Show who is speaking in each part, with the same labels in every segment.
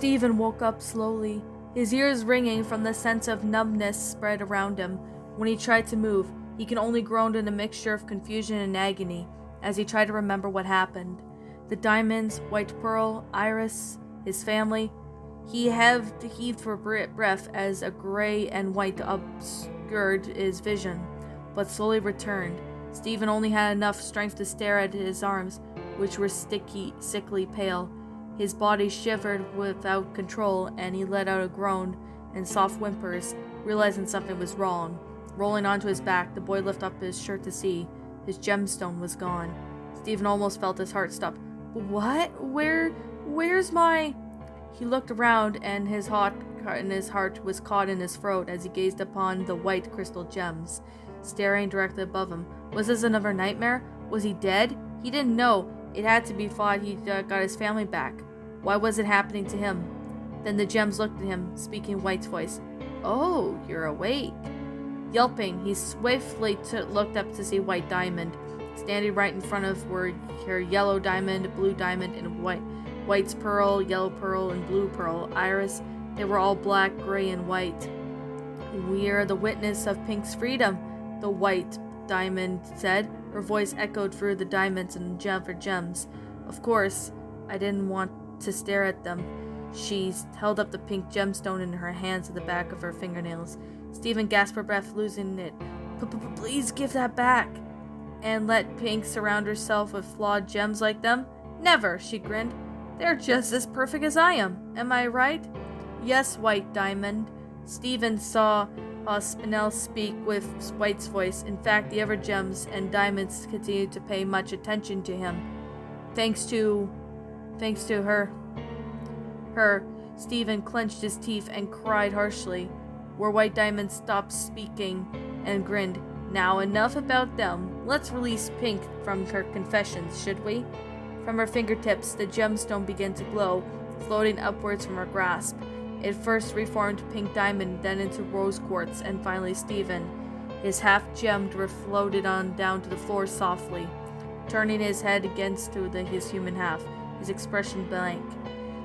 Speaker 1: Stephen woke up slowly, his ears ringing from the sense of numbness spread around him. When he tried to move, he could only groan in a mixture of confusion and agony as he tried to remember what happened. The diamonds, white pearl, Iris, his family. He heaved for breath as a gray and white obscured his vision, but slowly returned. Stephen only had enough strength to stare at his arms, which were sickly pale. His body shivered without control, and he let out a groan and soft whimpers, realizing something was wrong. Rolling onto his back, the boy lifted up his shirt to see. His gemstone was gone. Stephen almost felt his heart stop. What? Where's my... He looked around, and his heart was caught in his throat as he gazed upon the white crystal gems, staring directly above him. Was this another nightmare? Was he dead? He didn't know. It had to be thought he got his family back. Why was it happening to him? Then the gems looked at him, speaking White's voice. Oh, you're awake. Yelping, he swiftly looked up to see White Diamond. Standing right in front of were her yellow diamond, blue diamond, and White's pearl, yellow pearl, and blue pearl, Iris. They were all black, gray, and white. We are the witness of Pink's freedom, the White Diamond said. Her voice echoed through the diamonds and gems. Of course, I didn't want to stare at them. She held up the pink gemstone in her hands at the back of her fingernails. Stephen gasped for breath, losing it. Please give that back. And let Pink surround herself with flawed gems like them? Never, she grinned. They're just as perfect as I am. Am I right? Yes, White Diamond. Stephen saw Spinel speak with White's voice. In fact, the other gems and diamonds continued to pay much attention to him. Thanks to her, Stephen clenched his teeth and cried harshly. Where White Diamond stopped speaking and grinned. Now enough about them. Let's release Pink from her confessions, should we? From her fingertips, the gemstone began to glow, floating upwards from her grasp. It first reformed Pink Diamond, then into Rose Quartz, and finally Stephen. His half-gemmed were floated on down to the floor softly, turning his head against his human half, his expression blank.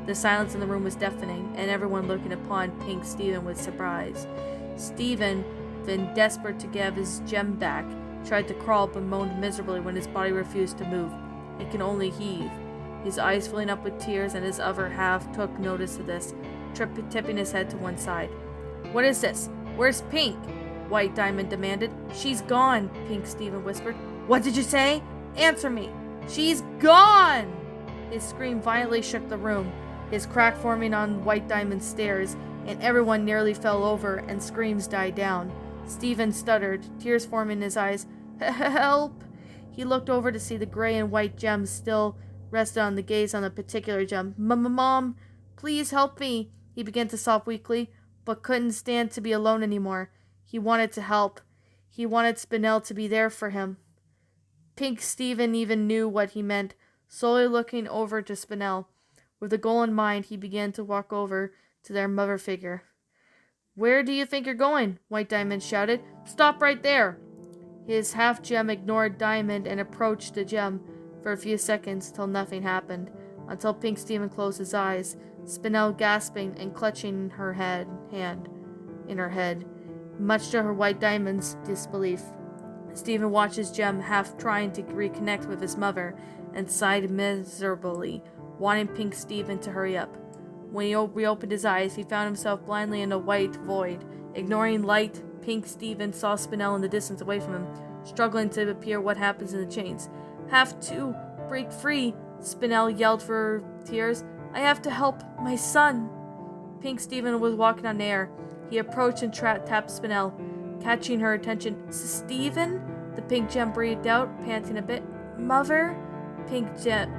Speaker 1: The silence in the room was deafening, and everyone looking upon Pink Stephen with surprise. Stephen, then desperate to get his gem back, tried to crawl but moaned miserably when his body refused to move. He could only heave, his eyes filling up with tears, and his other half took notice of this, tipping his head to one side. What is this? Where's Pink? White Diamond demanded. She's gone, Pink Stephen whispered. What did you say? Answer me. She's gone! His scream violently shook the room, his crack forming on White Diamond's stairs, and everyone nearly fell over and screams died down. Stephen stuttered, tears forming in his eyes. Help! He looked over to see the gray and white gems still rested on the gaze on the particular gem. Mom, please help me. He began to sob weakly, but couldn't stand to be alone anymore. He wanted to help. He wanted Spinel to be there for him. Pink Stephen even knew what he meant, slowly looking over to Spinel. With a goal in mind, he began to walk over to their mother figure. Where do you think you're going? White Diamond shouted. Stop right there! His half-gem ignored Diamond and approached the gem for a few seconds till nothing happened, until Pink Stephen closed his eyes, Spinel gasping and clutching her hand in her head, much to her White Diamond's disbelief. Stephen watched his gem, half trying to reconnect with his mother, and sighed miserably, wanting Pink Stephen to hurry up. When he reopened his eyes, he found himself blindly in a white void. Ignoring light, Pink Stephen saw Spinel in the distance away from him, struggling to appear what happens in the chains. Have to break free, Spinel yelled through tears. I have to help my son. Pink Stephen was walking on air. He approached and tapped Spinel, catching her attention. Stephen? The pink gem breathed out, panting a bit. Mother? Pink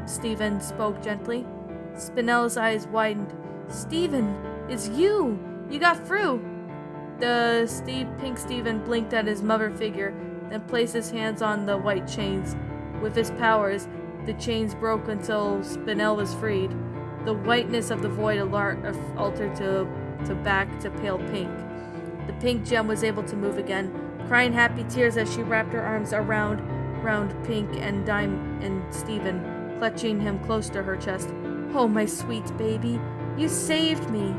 Speaker 1: Stephen spoke gently. Spinel's eyes widened. Stephen, it's you! You got through! Pink Stephen blinked at his mother figure, then placed his hands on the white chains. With his powers, the chains broke until Spinel was freed. The whiteness of the void altered to back to pale pink. The pink gem was able to move again, crying happy tears as she wrapped her arms around Pink and Stephen, clutching him close to her chest. Oh, my sweet baby, You saved me!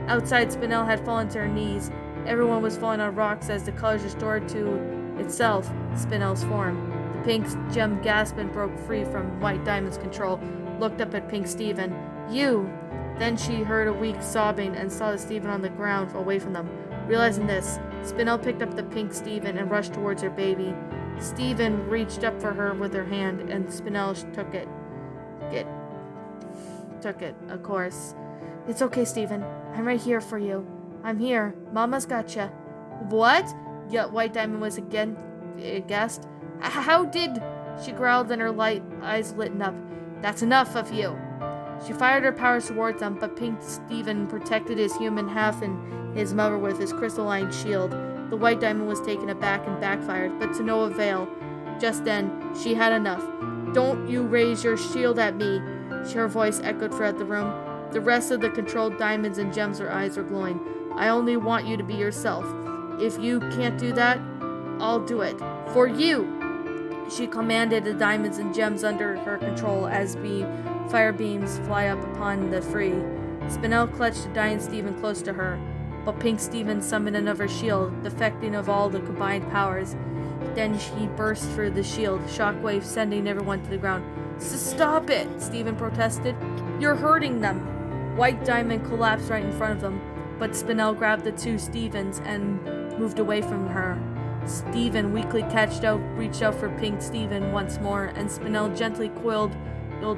Speaker 1: Outside, Spinel had fallen to her knees. Everyone was falling on rocks as the colors restored to itself, Spinel's form. The pink gem gasped and broke free from White Diamond's control, looked up at Pink Steven. You! Then she heard a weak sobbing and saw Steven on the ground away from them. Realizing this, Spinel picked up the Pink Steven and rushed towards her baby. Steven reached up for her with her hand, and Spinel took it. Took it, of course. It's okay, Steven. I'm right here for you. I'm here. Mama's gotcha. What? Yet White Diamond was again aghast. How did? She growled and her light eyes lit up. That's enough of you. She fired her powers towards them, but Pink Steven protected his human half and his mother with his crystalline shield. The White Diamond was taken aback and backfired, but to no avail. Just then, she had enough. Don't you raise your shield at me. Her voice echoed throughout the room. The rest of the controlled diamonds and gems her eyes were glowing. I only want you to be yourself. If you can't do that, I'll do it. For you! She commanded the diamonds and gems under her control as fire beams fly up upon the free. Spinel clutched the dying Steven close to her, but Pink Steven summoned another shield, defecting of all the combined powers. Then he burst through the shield, shockwave sending everyone to the ground. Stop it! Steven protested. You're hurting them! White Diamond collapsed right in front of them, but Spinel grabbed the two Stevens and moved away from her. Steven weakly reached out for Pink Steven once more, and Spinel gently coiled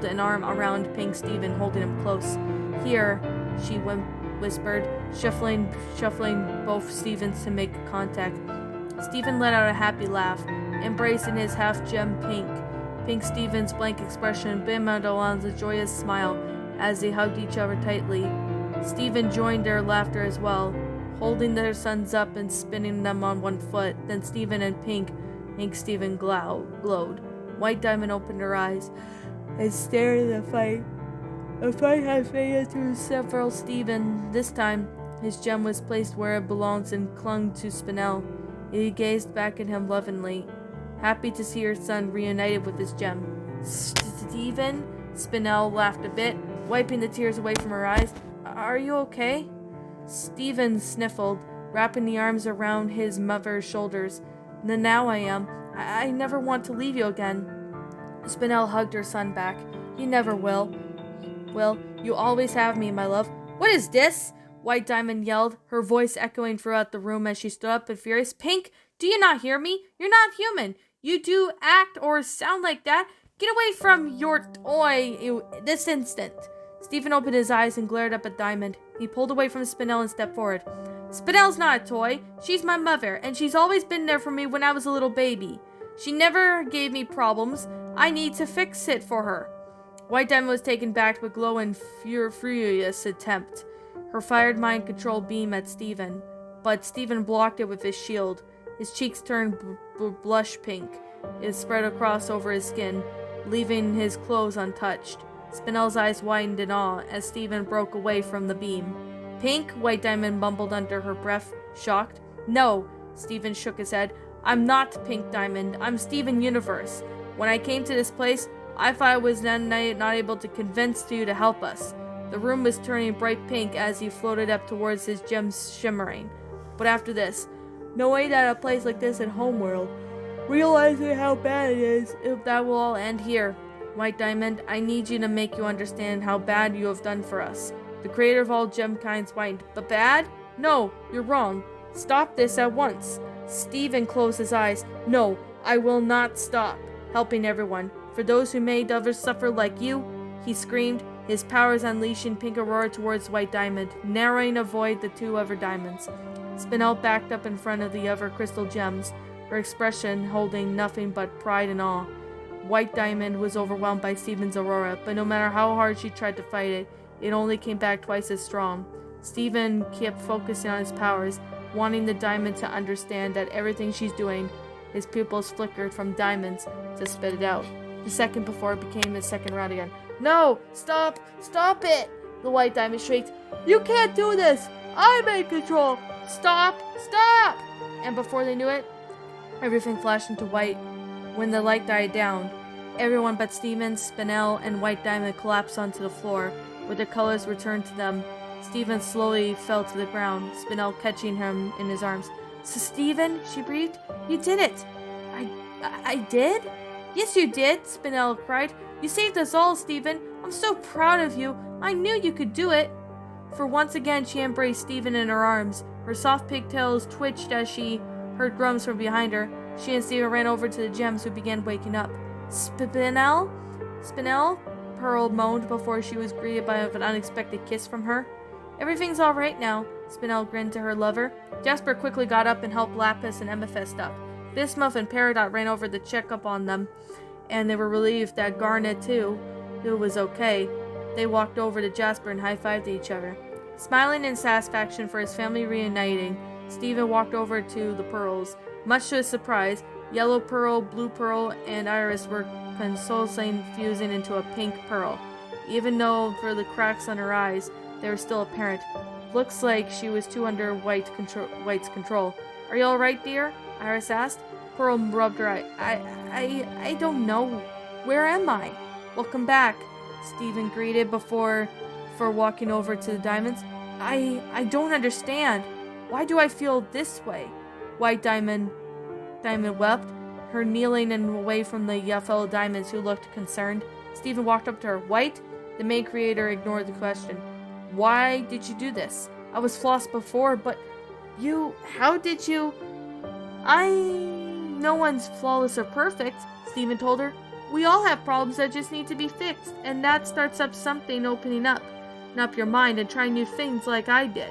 Speaker 1: an arm around Pink Steven, holding him close. Here, she whispered, shuffling both Stevens to make contact. Steven let out a happy laugh, embracing his half-gem Pink. Pink Steven's blank expression beamed along a joyous smile as they hugged each other tightly. Steven joined their laughter as well, holding their sons up and spinning them on one foot. Then Steven and Pink Steven glowed. White Diamond opened her eyes and stared at the fight. The fight had faded through several Steven. This time, his gem was placed where it belongs and clung to Spinel. He gazed back at him lovingly, happy to see her son reunited with his gem. Steven? Spinel laughed a bit, wiping the tears away from her eyes. Are you okay? Steven sniffled, wrapping the arms around his mother's shoulders. Now I am. I never want to leave you again. Spinel hugged her son back. You never will. Well, you always have me, my love. What is this? White Diamond yelled, her voice echoing throughout the room as she stood up in furious. Pink, do you not hear me? You're not human. You do act or sound like that. Get away from your toy this instant. Steven opened his eyes and glared up at Diamond. He pulled away from Spinel and stepped forward. Spinel's not a toy. She's my mother, and she's always been there for me when I was a little baby. She never gave me problems. I need to fix it for her. White Diamond was taken back to a glow and furious attempt. Her fired mind control beam at Steven, but Steven blocked it with his shield. His cheeks turned blush pink. It spread across over his skin, leaving his clothes untouched. Spinel's eyes widened in awe as Steven broke away from the beam. Pink? White Diamond mumbled under her breath, shocked. No, Steven shook his head. I'm not Pink Diamond. I'm Steven Universe. When I came to this place, I thought I was then not able to convince you to help us. The room was turning bright pink as he floated up towards his gems shimmering. But after this, no way that a place like this in Homeworld, realizing how bad it is, if that will all end here. White Diamond, I need you to make you understand how bad you have done for us. The creator of all gem kinds whined. But bad? No, you're wrong. Stop this at once. Steven closed his eyes. No, I will not stop. Helping everyone. For those who made others suffer like you, he screamed, his powers unleashing pink aurora towards White Diamond, narrowing a void the two other diamonds. Spinel backed up in front of the other crystal gems, her expression holding nothing but pride and awe. White Diamond was overwhelmed by Steven's aurora, but no matter how hard she tried to fight it, it only came back twice as strong. Steven kept focusing on his powers, wanting the diamond to understand that everything she's doing. His pupils flickered from diamonds to spit it out. The second before it became his second round again. No! Stop! Stop it! The White Diamond shrieked. You can't do this! I'm in control! Stop! Stop! And before they knew it, everything flashed into white. When the light died down, everyone but Steven, Spinel, and White Diamond collapsed onto the floor, with their colors returned to them Stephen slowly fell to the ground, Spinel catching him in his arms. So Stephen, she breathed, you did it. I did? Yes, you did, Spinel cried. You saved us all, Stephen. I'm so proud of you. I knew you could do it. For once again, she embraced Stephen in her arms. Her soft pigtails twitched as she heard grunts from behind her. She and Stephen ran over to the gems, who began waking up. Spinel? Spinel? Pearl moaned before she was greeted by an unexpected kiss from her. Everything's all right now, Spinel grinned to her lover. Jasper quickly got up and helped Lapis and Amethyst up. Bismuth and Peridot ran over to check up on them, and they were relieved that Garnet, too, was okay. They walked over to Jasper and high-fived each other. Smiling in satisfaction for his family reuniting, Stephen walked over to the pearls. Much to his surprise, Yellow Pearl, Blue Pearl, and Iris were consolidly fusing into a pink pearl. Even though for the cracks on her eyes, they were still apparent. Looks like she was too under White's control. Are you alright, dear? Iris asked. Pearl rubbed her eye. I don't know. Where am I? Welcome back, Stephen greeted before walking over to the diamonds. I don't understand. Why do I feel this way? White Diamond wept, her kneeling and away from the fellow diamonds who looked concerned. Stephen walked up to her. White? The main creator ignored the question. Why did you do this? I was flossed before, but how did you? No one's flawless or perfect, Stephen told her. We all have problems that just need to be fixed, and that starts up something opening up your mind and trying new things like I did.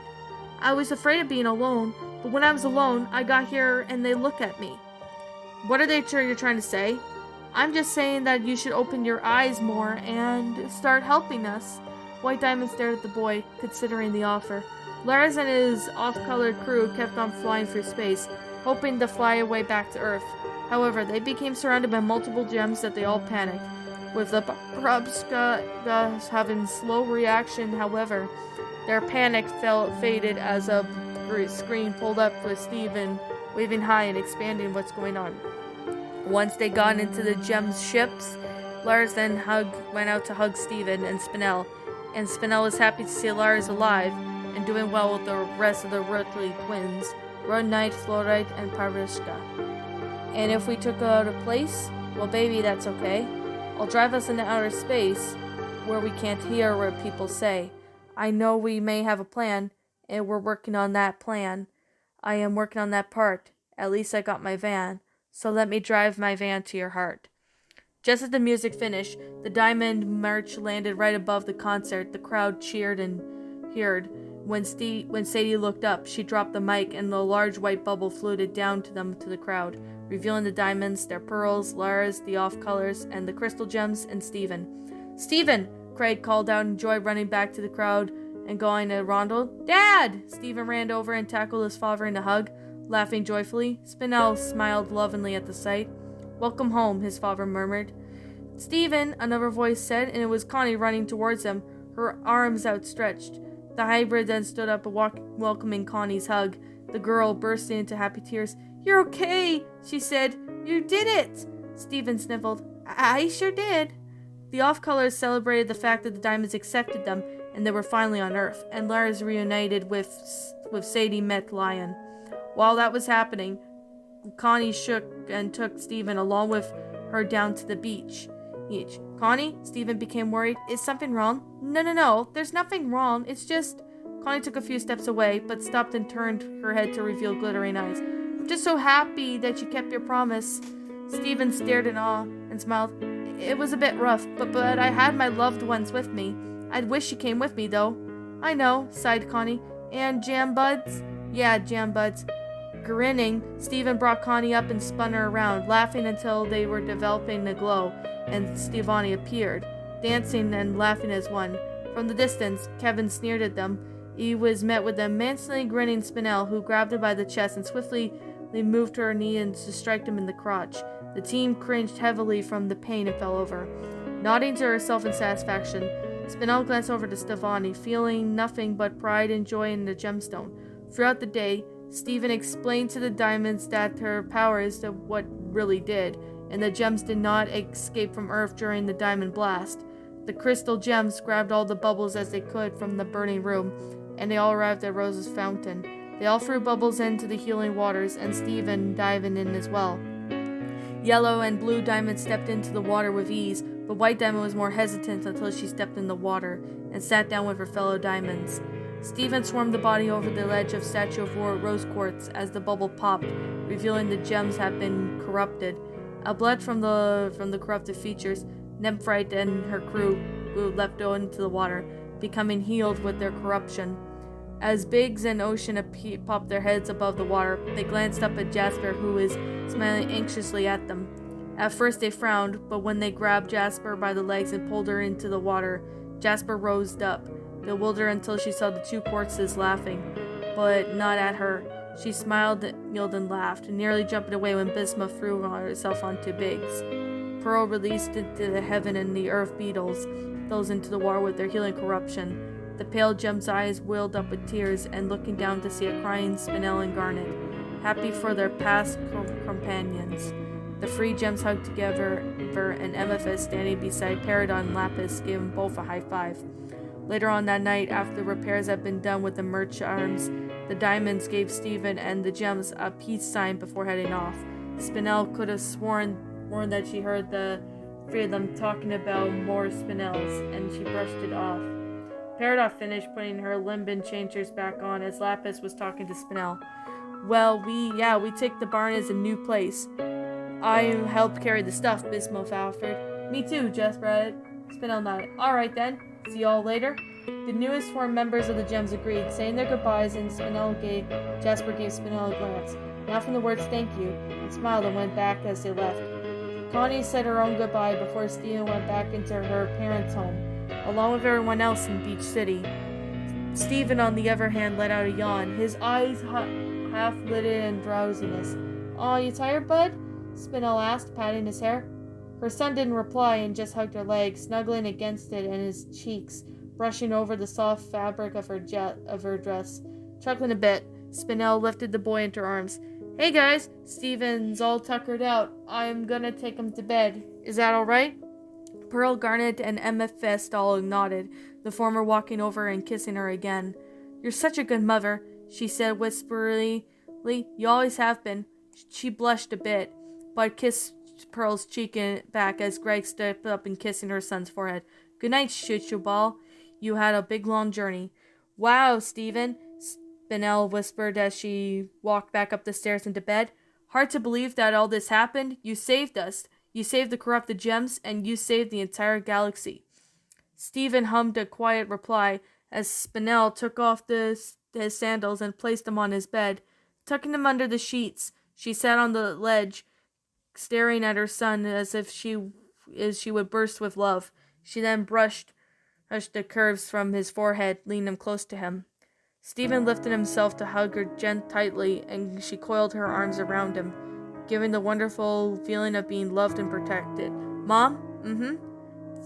Speaker 1: I was afraid of being alone, but when I was alone, I got here and they look at me. What are they sure you're trying to say? I'm just saying that you should open your eyes more and start helping us. White Diamond stared at the boy, considering the offer. Lars and his off-colored crew kept on flying through space, hoping to fly away back to Earth. However, they became surrounded by multiple gems that they all panicked. With the Brubska having slow reaction, however, their panic faded as a screen pulled up with Stephen waving high and expanding what's going on. Once they got into the gems ships, Lars then went out to hug Stephen and Spinel was happy to see Lars alive and doing well with the rest of the Rutley twins, Run Knight, Fluorite, and Parvishka. And if we took her out of place, well baby, that's okay. I'll drive us into outer space where we can't hear what people say. I know we may have a plan, and we're working on that plan. I am working on that part. At least I got my van, so let me drive my van to your heart. Just as the music finished, the Diamond March landed right above the concert. The crowd cheered and heard. When Sadie looked up, she dropped the mic, and the large white bubble floated down to the crowd, revealing the diamonds, their pearls, Lars, the off-colors, and the crystal gems, and Stephen. Stephen! Craig called out in joy, running back to the crowd and going to Rondel. Dad! Stephen ran over and tackled his father in a hug, laughing joyfully. Spinel smiled lovingly at the sight. Welcome home, his father murmured. Stephen, another voice said, and it was Connie running towards them, her arms outstretched. The hybrid then stood up, welcoming Connie's hug, the girl bursting into happy tears. You're okay, she said. You did it! Stephen sniffled. I sure did. The off-colors celebrated the fact that the diamonds accepted them, and they were finally on Earth, and Lars reunited with Sadie met Lion. While that was happening, Connie shook and took Stephen along with her down to the beach. Connie? Stephen became worried. Is something wrong? No, there's nothing wrong. It's just... Connie took a few steps away, but stopped and turned her head to reveal glittering eyes. I'm just so happy that you kept your promise. Stephen stared in awe and smiled. It was a bit rough, but I had my loved ones with me. I'd wish you came with me, though. I know, sighed Connie. And Jam Buds? Yeah, Jam Buds. Grinning, Stephen brought Connie up and spun her around, laughing until they were developing a glow, and Stevani appeared, dancing and laughing as one. From the distance, Kevin sneered at them. He was met with a mansily grinning Spinel, who grabbed him by the chest and swiftly moved to her knee and to strike him in the crotch. The team cringed heavily from the pain and fell over. Nodding to herself in satisfaction, Spinel glanced over to Stefani, feeling nothing but pride and joy in the gemstone. Throughout the day, Stephen explained to the diamonds that her power is what really did, and the gems did not escape from Earth during the diamond blast. The crystal gems grabbed all the bubbles as they could from the burning room and they all arrived at Rose's fountain. They all threw bubbles into the healing waters, and Stephen dived in as well. Yellow and Blue Diamond stepped into the water with ease, but White Diamond was more hesitant until she stepped in the water and sat down with her fellow diamonds. Stephen swarmed the body over the ledge of Statue of Rose Quartz as the bubble popped, revealing the gems had been corrupted. A blood from the corrupted features, Nymphite and her crew leapt into the water, becoming healed with their corruption. As Biggs and Ocean popped their heads above the water, they glanced up at Jasper, who was smiling anxiously at them. At first they frowned, but when they grabbed Jasper by the legs and pulled her into the water, Jasper rose up, bewildered until she saw the two quartzes laughing, but not at her. She smiled, kneeled, and laughed, nearly jumping away when Bismuth threw herself onto Biggs. Pearl released into the heaven and the earth beetles, those into the water with their healing corruption. The pale gem's eyes welled up with tears, and looking down to see a crying Spinel and Garnet, happy for their past companions. The three gems hugged together, and Amethyst, standing beside Peridot and Lapis, gave them both a high five. Later on that night, after the repairs had been done with the merch arms, the diamonds gave Stephen and the gems a peace sign before heading off. Spinel could have sworn that she heard the three of them talking about more Spinels, and she brushed it off. Peridot finished putting her Limbin changers back on as Lapis was talking to Spinel. Well, we take the barn as a new place. I helped carry the stuff, Bismuth offered. Me too, Jasper added. Spinel nodded. Alright then, see you all later. The newest four members of the Gems agreed, saying their goodbyes, and Jasper gave Spinel a glance. Not from the words thank you, and smiled and went back as they left. Connie said her own goodbye before Stephen went back into her parents' home, along with everyone else in Beach City. Stephen, on the other hand, let out a yawn, his eyes half-lidded in drowsiness. Aw, you tired, bud? Spinel asked, patting his hair. Her son didn't reply and just hugged her leg, snuggling against it and his cheeks, brushing over the soft fabric of her dress. Chuckling a bit, Spinel lifted the boy into her arms. Hey guys, Stephen's all tuckered out. I'm gonna take him to bed. Is that alright? Pearl, Garnet, and Amethyst all nodded, the former walking over and kissing her again. You're such a good mother, she said whisperly. You always have been. She blushed a bit, but kissed Pearl's cheek back as Greg stepped up and kissing her son's forehead. Good night, Shoo Ball. You had a big long journey. Wow, Stephen, Spinel whispered as she walked back up the stairs into bed. Hard to believe that all this happened. You saved us. You saved the corrupted gems, and you saved the entire galaxy. Stephen hummed a quiet reply as Spinel took off his sandals and placed them on his bed. Tucking them under the sheets, she sat on the ledge, staring at her son as if she would burst with love. She then brushed the curves from his forehead, leaning him close to him. Stephen lifted himself to hug her tightly, and she coiled her arms around him, giving the wonderful feeling of being loved and protected. Mom?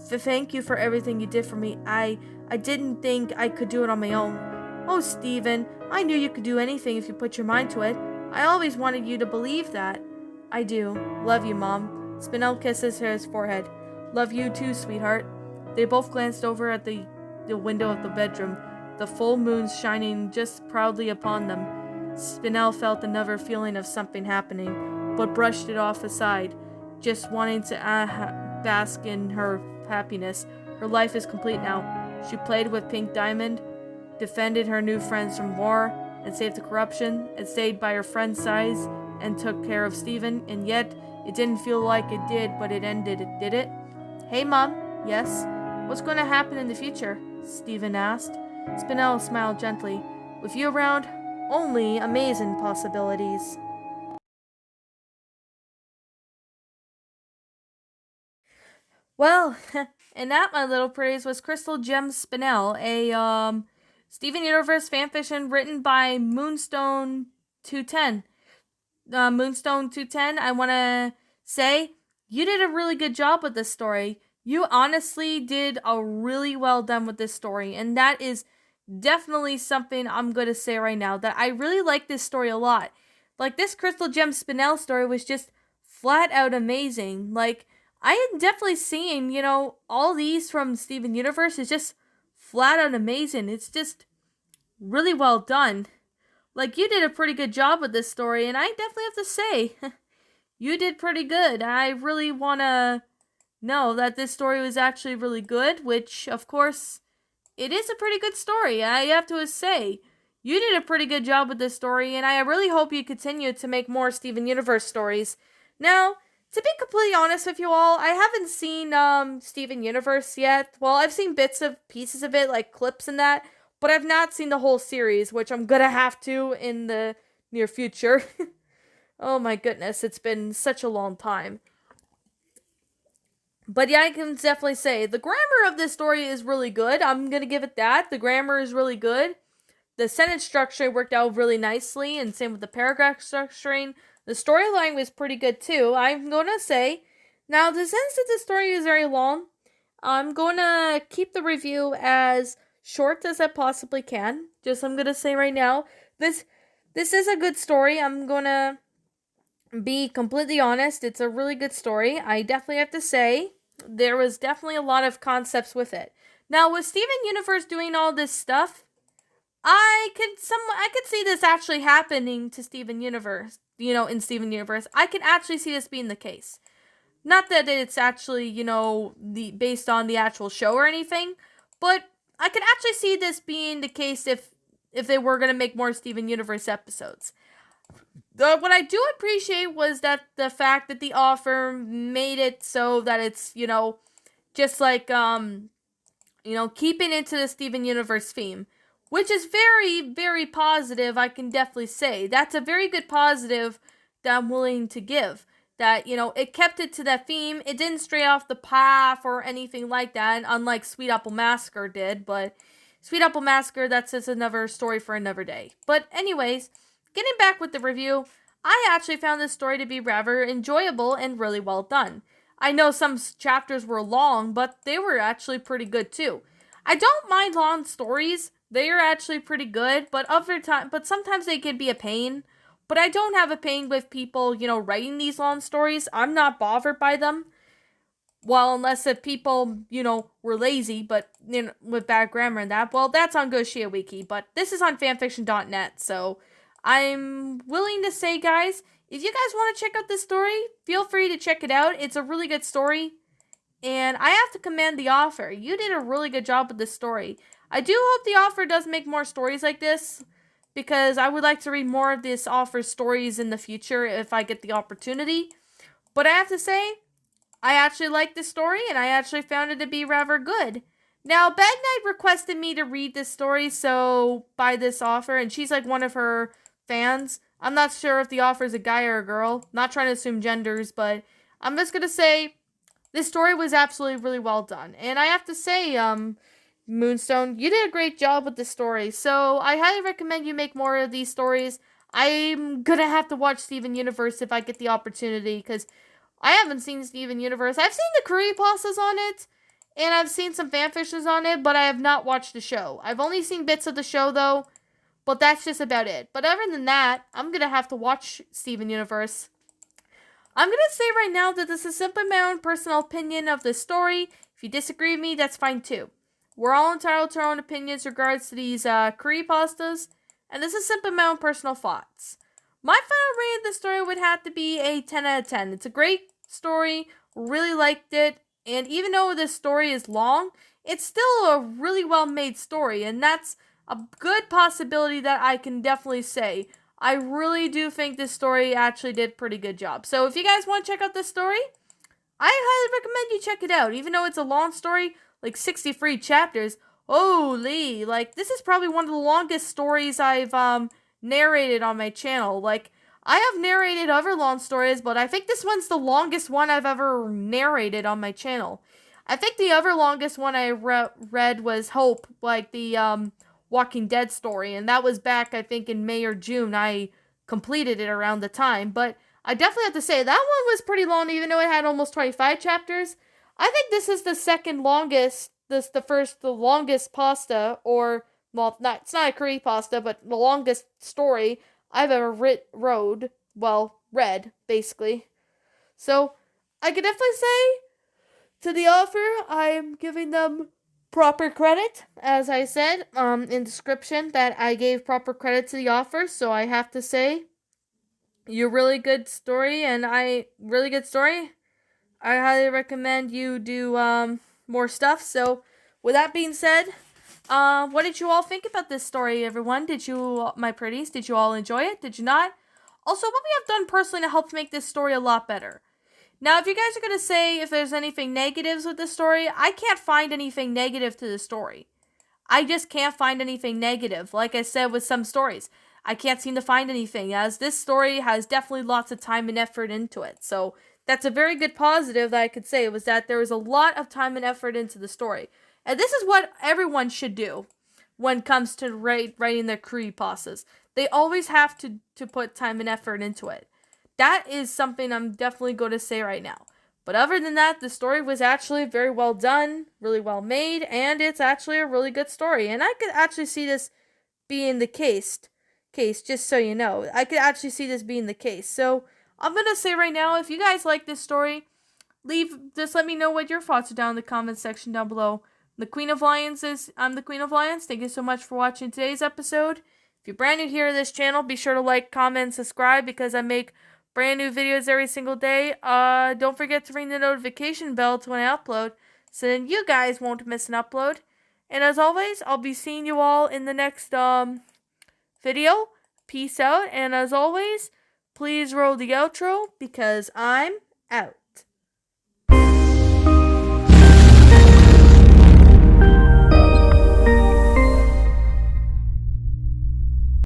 Speaker 1: Thank you for everything you did for me. I didn't think I could do it on my own. Oh, Stephen, I knew you could do anything if you put your mind to it. I always wanted you to believe that. I do. Love you, Mom. Spinel kisses his forehead. Love you too, sweetheart. They both glanced over at the window of the bedroom, the full moon shining just proudly upon them. Spinel felt another feeling of something happening, but brushed it off aside, just wanting to bask in her happiness. Her life is complete now. She played with Pink Diamond, defended her new friends from war, and saved the corruption, and stayed by her friend's side, and took care of Stephen, and yet it didn't feel like it did, but it ended, did it? Hey, Mom. Yes? What's going to happen in the future? Stephen asked. Spinel smiled gently. With you around, only amazing possibilities. Well, and that, my little pretties, was Crystal Gem Spinel, a Steven Universe fanfiction written by Moonstone210. Moonstone210, I want to say, you did a really good job with this story. You honestly did a really well done with this story, and that is definitely something I'm going to say right now, that I really like this story a lot. Like, this Crystal Gem Spinel story was just flat out amazing. Like, I am definitely seeing, all these from Steven Universe is just flat out amazing. It's just really well done. Like, you did a pretty good job with this story, and I definitely have to say, you did pretty good. I really want to know that this story was actually really good, which, of course, it is a pretty good story. I have to say, you did a pretty good job with this story, and I really hope you continue to make more Steven Universe stories. Now, to be completely honest with you all, I haven't seen Steven Universe yet. Well, I've seen bits of pieces of it, like clips and that, but I've not seen the whole series, which I'm gonna have to in the near future. Oh my goodness, it's been such a long time. But yeah, I can definitely say the grammar of this story is really good. I'm gonna give it that. The grammar is really good. The sentence structure worked out really nicely, and same with the paragraph structuring. The storyline was pretty good too, I'm gonna say. Now, since the story is very long, I'm gonna keep the review as short as I possibly can. Just I'm gonna say right now, this is a good story. I'm gonna be completely honest. It's a really good story. I definitely have to say there was definitely a lot of concepts with it. Now, with Steven Universe doing all this stuff, I could see this actually happening to Steven Universe. In Steven Universe, I could actually see this being the case. Not that it's actually, the based on the actual show or anything, but I could actually see this being the case if they were gonna make more Steven Universe episodes. What I do appreciate was that the fact that the author made it so that it's, just like keeping into the Steven Universe theme, which is very, very positive. I can definitely say that's a very good positive that I'm willing to give. That it kept it to that theme. It didn't stray off the path or anything like that, unlike Sweet Apple Massacre did. But Sweet Apple Massacre, that's just another story for another day. But anyways, getting back with the review, I actually found this story to be rather enjoyable and really well done. I know some chapters were long, but they were actually pretty good too. I don't mind long stories. They are actually pretty good, but sometimes they can be a pain. But I don't have a pain with people, writing these long stories. I'm not bothered by them. Well, unless if people, were lazy, but, with bad grammar and that. Well, that's on Goshia Wiki, but this is on fanfiction.net, so I'm willing to say, guys, if you guys want to check out this story, feel free to check it out. It's a really good story, and I have to commend the author. You did a really good job with this story. I do hope the author does make more stories like this, because I would like to read more of this author's stories in the future if I get the opportunity. But I have to say, I actually like this story, and I actually found it to be rather good. Now, Bad Night requested me to read this story by this author, and she's like one of her fans. I'm not sure if the author is a guy or a girl. Not trying to assume genders, but I'm just gonna say this story was absolutely really well done. And I have to say, Moonstone, you did a great job with this story. So I highly recommend you make more of these stories. I'm gonna have to watch Steven Universe if I get the opportunity, because I haven't seen Steven Universe. I've seen the creepypastas on it, and I've seen some fanfictions on it, but I have not watched the show. I've only seen bits of the show, though, but that's just about it. But other than that, I'm gonna have to watch Steven Universe. I'm gonna say right now that this is simply my own personal opinion of this story. If you disagree with me, that's fine too. We're all entitled to our own opinions regards to these creepypastas, and this is simply my own personal thoughts. My final rating of this story would have to be a 10 out of 10. It's a great story, really liked it, and even though this story is long, it's still a really well made story, and that's a good possibility that I can definitely say. I really do think this story actually did a pretty good job. So if you guys want to check out this story, I highly recommend you check it out. Even though it's a long story, like 63 chapters, holy, like this is probably one of the longest stories I've narrated on my channel. Like, I have narrated other long stories, but I think this one's the longest one I've ever narrated on my channel. I think the other longest one I read was Hope, like the Walking Dead story, and that was back, I think, in May or June. I completed it around the time, but I definitely have to say that one was pretty long, even though it had almost 25 chapters. I think this is the second longest, the longest pasta, or, well, it's not a curry pasta, but the longest story I've ever read, basically. So, I could definitely say, to the author, I'm giving them proper credit, as I said in description, that I gave proper credit to the author, so I have to say, really good story, really good story. I highly recommend you do more stuff. So, with that being said, what did you all think about this story, everyone? Did you, my pretties, did you all enjoy it? Did you not? Also, what we have done personally to help make this story a lot better. Now, if you guys are going to say if there's anything negatives with this story, I can't find anything negative to the story. I just can't find anything negative. Like I said with some stories, I can't seem to find anything, as this story has definitely lots of time and effort into it. So that's a very good positive that I could say, was that there was a lot of time and effort into the story. And this is what everyone should do when it comes to writing their creepypastas. They always have to put time and effort into it. That is something I'm definitely going to say right now. But other than that, the story was actually very well done, really well made, and it's actually a really good story. And I could actually see this being the case, just so you know. I could actually see this being the case. So, I'm going to say right now, if you guys like this story, just let me know what your thoughts are down in the comments section down below. I'm the Queen of Lions. Thank you so much for watching today's episode. If you're brand new here to this channel, be sure to like, comment, and subscribe, because I make brand new videos every single day. Don't forget to ring the notification bell to when I upload, so then you guys won't miss an upload. And as always, I'll be seeing you all in the next video. Peace out, and as always, please roll the outro, because I'm out.